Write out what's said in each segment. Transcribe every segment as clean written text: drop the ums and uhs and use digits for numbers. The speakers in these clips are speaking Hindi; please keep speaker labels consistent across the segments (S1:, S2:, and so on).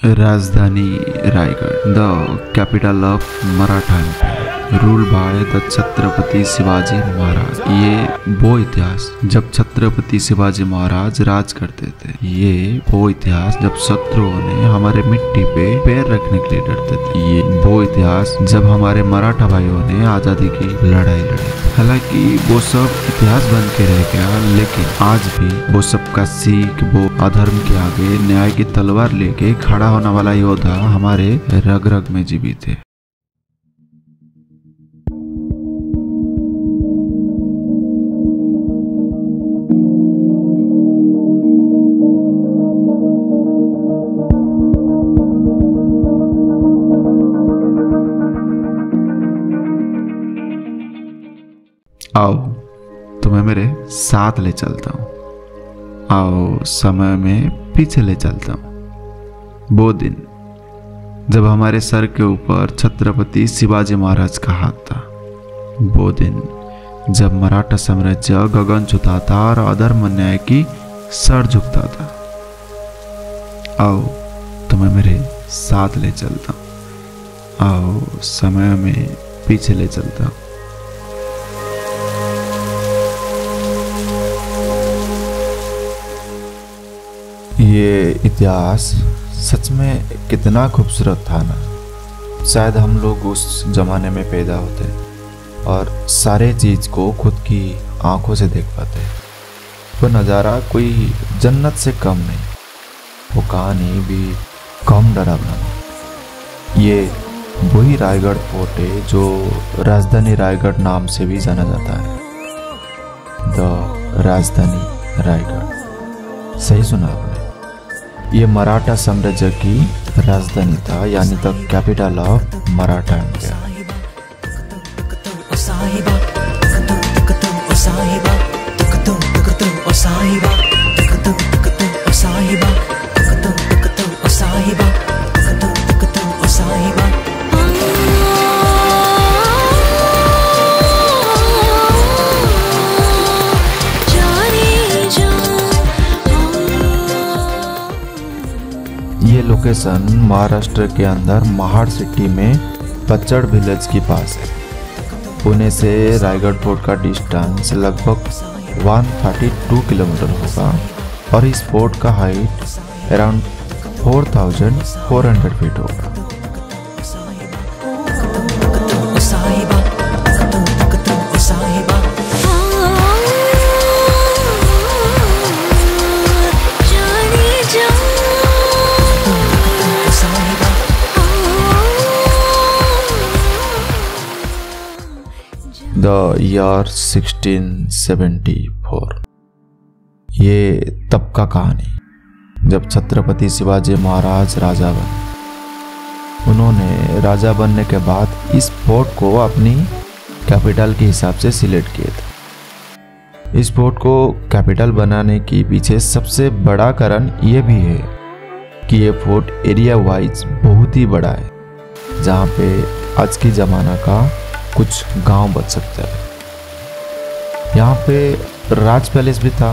S1: राजधानी Raigad, the capital of Maratha empire, rule by the Chhatrapati Shivaji Maharaj. ये वो इतिहास जब छत्रपति शिवाजी महाराज राज करते थे। ये वो इतिहास जब शत्रुओं ने हमारे मिट्टी पे पैर रखने के लिए डरते थे। ये वो इतिहास जब हमारे मराठा भाइयों ने आजादी की लड़ाई लड़ी। हालांकि वो सब इतिहास बन के रह गया, लेकिन आज भी वो सबका सीख, वो अधर्म के आगे न्याय की तलवार लेके खड़ा होने वाला योद्धा हमारे रग रग में जीवित है। आओ तुम्हें मेरे साथ ले चलता हूँ, आओ समय में पीछे ले चलता हूँ। वो दिन जब हमारे सर के ऊपर छत्रपति शिवाजी महाराज का हाथ था। वो दिन जब मराठा साम्राज्य गगन छूता था और अधर्म अन्याय की सर झुकता था। आओ तुम्हें मेरे साथ ले चलता हूँ, आओ समय में पीछे ले चलता हूँ। ये इतिहास सच में कितना खूबसूरत था ना। शायद हम लोग उस जमाने में पैदा होते और सारे चीज को खुद की आंखों से देख पाते। वो नज़ारा कोई जन्नत से कम नहीं, वो कहानी भी कम डरावना नहीं। ये वही रायगढ़ फोर्ट है जो राजधानी रायगढ़ नाम से भी जाना जाता है। द राजधानी रायगढ़, सही सुना आपने। ये मराठा साम्राज्य की राजधानी था, यानी the capital of Maratha empire. ये लोकेशन महाराष्ट्र के अंदर महाड सिटी में पचड़ विलेज के पास है। पुणे से रायगढ़ फोर्ट का डिस्टेंस लगभग 132 किलोमीटर होगा और इस फोर्ट का हाइट अराउंड 4400 फीट होगा। The year 1674। ये तब का कहानी जब छत्रपति शिवाजी महाराज राजा बने। उन्होंने राजा बनने के बाद इस फोर्ट को अपनी कैपिटल के हिसाब से सिलेक्ट किए थे। इस फोर्ट को कैपिटल बनाने के पीछे सबसे बड़ा कारण ये भी है कि ये फोर्ट एरिया वाइज बहुत ही बड़ा है, जहाँ पे आज की जमाना का कुछ गांव बच सकता है। यहाँ पे राज पैलेस भी था,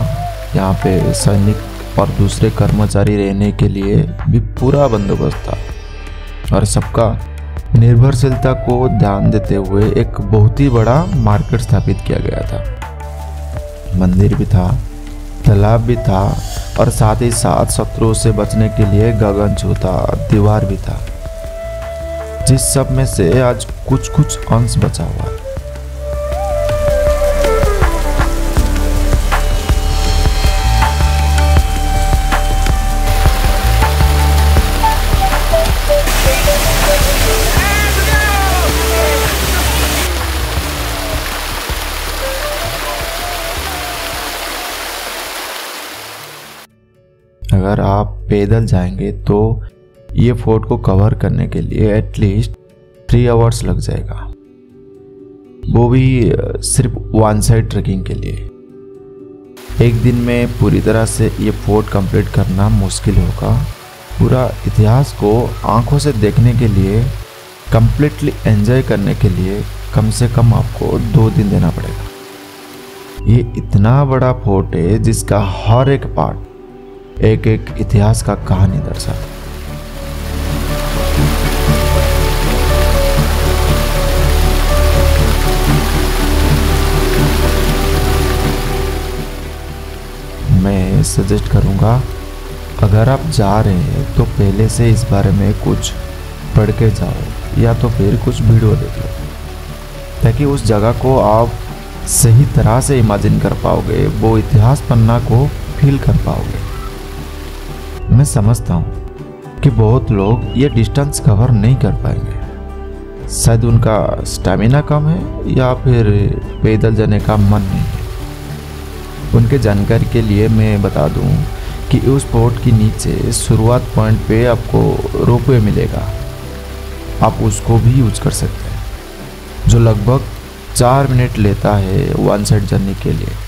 S1: यहाँ पे सैनिक और दूसरे कर्मचारी रहने के लिए भी पूरा बंदोबस्त था और सबका निर्भरशीलता को ध्यान देते हुए एक बहुत ही बड़ा मार्केट स्थापित किया गया था। मंदिर भी था, तालाब भी था और साथ ही साथ शत्रुओं से बचने के लिए गगन छूता दीवार भी था, जिस सब में से आज कुछ कुछ अंश बचा हुआ है। अगर आप पैदल जाएंगे तो ये फोर्ट को कवर करने के लिए एटलीस्ट 3 आवर्स लग जाएगा, वो भी सिर्फ वन साइड ट्रेकिंग के लिए। एक दिन में पूरी तरह से ये फोर्ट कंप्लीट करना मुश्किल होगा। पूरा इतिहास को आंखों से देखने के लिए, कंप्लीटली एंजॉय करने के लिए कम से कम आपको 2 दिन देना पड़ेगा। ये इतना बड़ा फोर्ट है जिसका हर एक पार्ट एक एक इतिहास का कहानी दर्शाता है। सजेस्ट करूँगा, अगर आप जा रहे हैं तो पहले से इस बारे में कुछ पढ़ के जाओ या तो फिर कुछ वीडियो देख लो, ताकि उस जगह को आप सही तरह से इमेजिन कर पाओगे, वो इतिहास पन्ना को फील कर पाओगे। मैं समझता हूँ कि बहुत लोग ये डिस्टेंस कवर नहीं कर पाएंगे, शायद उनका स्टैमिना कम है या फिर पैदल जाने का मन नहीं है। उनके जानकारी के लिए मैं बता दूं कि उस पोर्ट के नीचे शुरुआत पॉइंट पे आपको रोपवे मिलेगा, आप उसको भी यूज कर सकते हैं, जो लगभग 4 मिनट लेता है वन साइड जर्नी के लिए।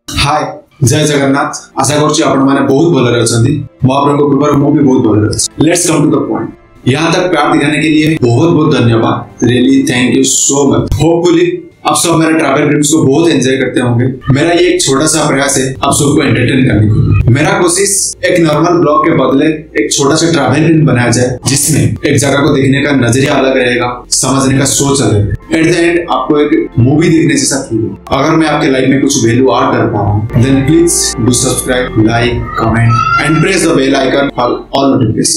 S2: हाय जय जगन्नाथ। आशा करुच्ची आपण माने बहुत भले रहछंती। महाप्रभु कृपार मु भी बहुत भले रहछि। Let's come to the point. यहाँ तक प्यार दिखाने के लिए बहुत बहुत धन्यवाद। Really thank you so much. Hopefully आप सब मेरे ट्रैवल ड्रीम्स को बहुत एंजॉय करते होंगे। मेरा ये एक छोटा सा प्रयास है आप सबको एंटरटेन करने की। मेरा कोशिश एक नॉर्मल ब्लॉग के बदले एक छोटा सा ट्रैवल ड्रीम बनाया जाए, जिसमें एक जगह को देखने का नजरिया अलग रहेगा, समझने का सोच अलग है। एट द एंड आपको एक मूवी देखने जैसा फील हो। अगर मैं आपके लाइफ में कुछ वैल्यू ऐड कर पा रहा हूँ, then please do subscribe, like, comment and press the bell icon for all notification.